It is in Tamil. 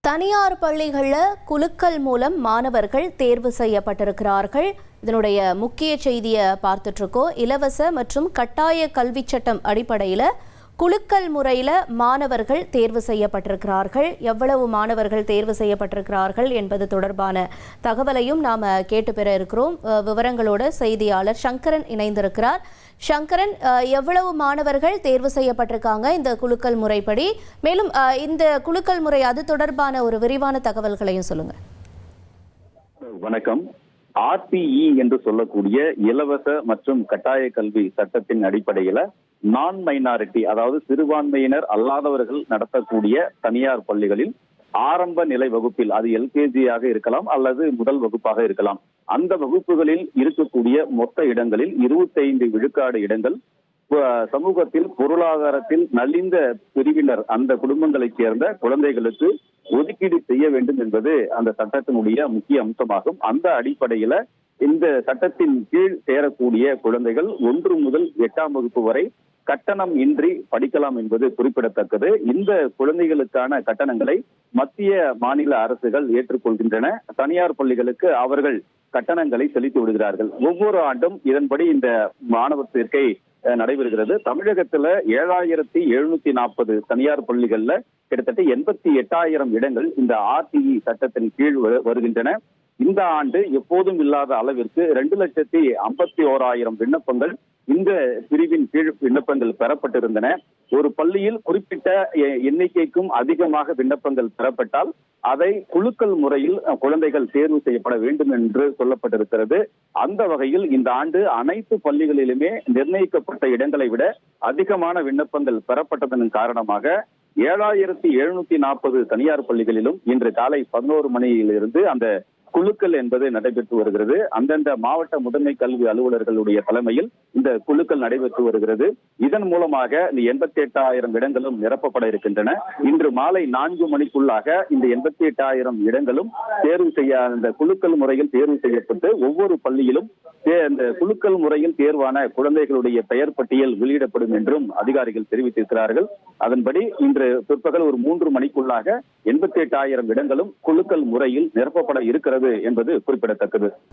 தனியார் பள்ளிகளில் குலுக்கல் மூலம் மாணவர்கள் தேர்வு செய்யப்பட்டிருக்கிறார்கள். இதனுடைய முக்கிய செய்தியை பார்த்துட்டு இருக்கோம். இலவச மற்றும் கட்டாய கல்வி சட்டம் அடிப்படையில் குலுக்கல் முறையில் மாணவர்கள் தேர்வு செய்யப்பட்டிருக்கிறார்கள். எவ்வளவு மாணவர்கள் தேர்வு செய்யப்பட்டிருக்கிறார்கள் என்பது தொடர்பான தகவலையும் நாம் கேட்டு பெற இருக்கிறோம். விவரங்களோட செய்தியாளர் சங்கரன் இணைந்திருக்கிறார். சங்கரன், எவ்வளவு மாணவர்கள் தேர்வு செய்யப்பட்டிருக்காங்க இந்த குலுக்கல் முறைப்படி? மேலும் இந்த குலுக்கல் முறை அது தொடர்பான ஒரு விரிவான தகவல்களையும் சொல்லுங்க. வணக்கம். ஆர்டிஇ என்று சொல்லக்கூடிய இலவச மற்றும் கட்டாய கல்வி சட்டத்தின் அடிப்படையில நான் மைனாரிட்டி, அதாவது சிறுபான்மையினர் அல்லாதவர்கள் நடத்தக்கூடிய தனியார் பள்ளிகளில் ஆரம்ப நிலை வகுப்பில், அது எல்கேஜியாக இருக்கலாம் அல்லது முதல் வகுப்பாக இருக்கலாம், அந்த வகுப்புகளில் இருக்கக்கூடிய மொத்த இடங்களில் 25 விழுக்காடு இடங்கள் சமூகத்தில் பொருளாதாரத்தில் நலிந்த பிரிவினர், அந்த குடும்பங்களைச் சேர்ந்த குழந்தைகளுக்கு ஒதுக்கீடு செய்ய வேண்டும் என்பது அந்த சட்டத்தினுடைய முக்கிய அம்சமாகும். அந்த அடிப்படையில இந்த சட்டத்தின் கீழ் சேரக்கூடிய குழந்தைகள் 1 முதல் 8ஆம் வகுப்பு வரை கட்டணம் இன்றி படிக்கலாம் என்பது குறிப்பிடத்தக்கது. இந்த குழந்தைகளுக்கான கட்டணங்களை மத்திய மாநில அரசுகள் ஏற்றுக்கொள்கின்றன. தனியார் பள்ளிகளுக்கு அவர்கள் கட்டணங்களை செலுத்தி விடுகிறார்கள். ஒவ்வொரு ஆண்டும் இதன்படி இந்த மாணவர் சேர்க்கை நடைபெறுகிறது. தமிழகத்துல 7740 தனியார் பள்ளிகள்ல கிட்டத்தட்ட 88,000 இடங்கள் இந்த ஆர்டிஇ சட்டத்தின் கீழ் வருகின்றன. இந்த ஆண்டு எப்போதும் இல்லாத அளவிற்கு 2,51,000 விண்ணப்பங்கள் இந்த பிரிவின் கீழ் விண்ணப்பங்கள் பெறப்பட்டிருந்தன. ஒரு பள்ளியில் குறிப்பிட்ட எண்ணிக்கைக்கும் அதிகமாக விண்ணப்பங்கள் பெறப்பட்டால் அதை குலுக்கல் முறையில் குழந்தைகள் தேர்வு செய்யப்பட வேண்டும் என்று சொல்லப்பட்டிருக்கிறது. அந்த வகையில் இந்த ஆண்டு அனைத்து பள்ளிகளிலுமே நிர்ணயிக்கப்பட்ட இடங்களை விட அதிகமான விண்ணப்பங்கள் பெறப்பட்டதன் காரணமாக 7740 தனியார் பள்ளிகளிலும் இன்று காலை 11 மணியிலிருந்து அந்த குலுக்கல் என்பது நடைபெற்று வருகிறது. அந்தந்த மாவட்ட முதன்மை கல்வி அலுவலர்களுடைய தலைமையில் இந்த குலுக்கல் நடைபெற்று வருகிறது. இதன் மூலமாக இந்த 88,000 இடங்களும் நிரப்பப்பட இருக்கின்றன. இன்று மாலை 4 மணிக்குள்ளாக இந்த 88,000 இடங்களும் இந்த குலுக்கல் முறையில் தேர்வு செய்யப்பட்டு ஒவ்வொரு பள்ளியிலும் இந்த குலுக்கல் முறையில் தேர்வான குழந்தைகளுடைய பெயர் பட்டியல் வெளியிடப்படும் என்றும் அதிகாரிகள் தெரிவித்திருக்கிறார்கள். அதன்படி இன்று பிற்பகல் ஒரு 3 மணிக்குள்ளாக 88,000 இடங்களும் குலுக்கல் முறையில் நிரப்பப்பட இருக்கிறது என்பது குறிப்பிடத்தக்கது.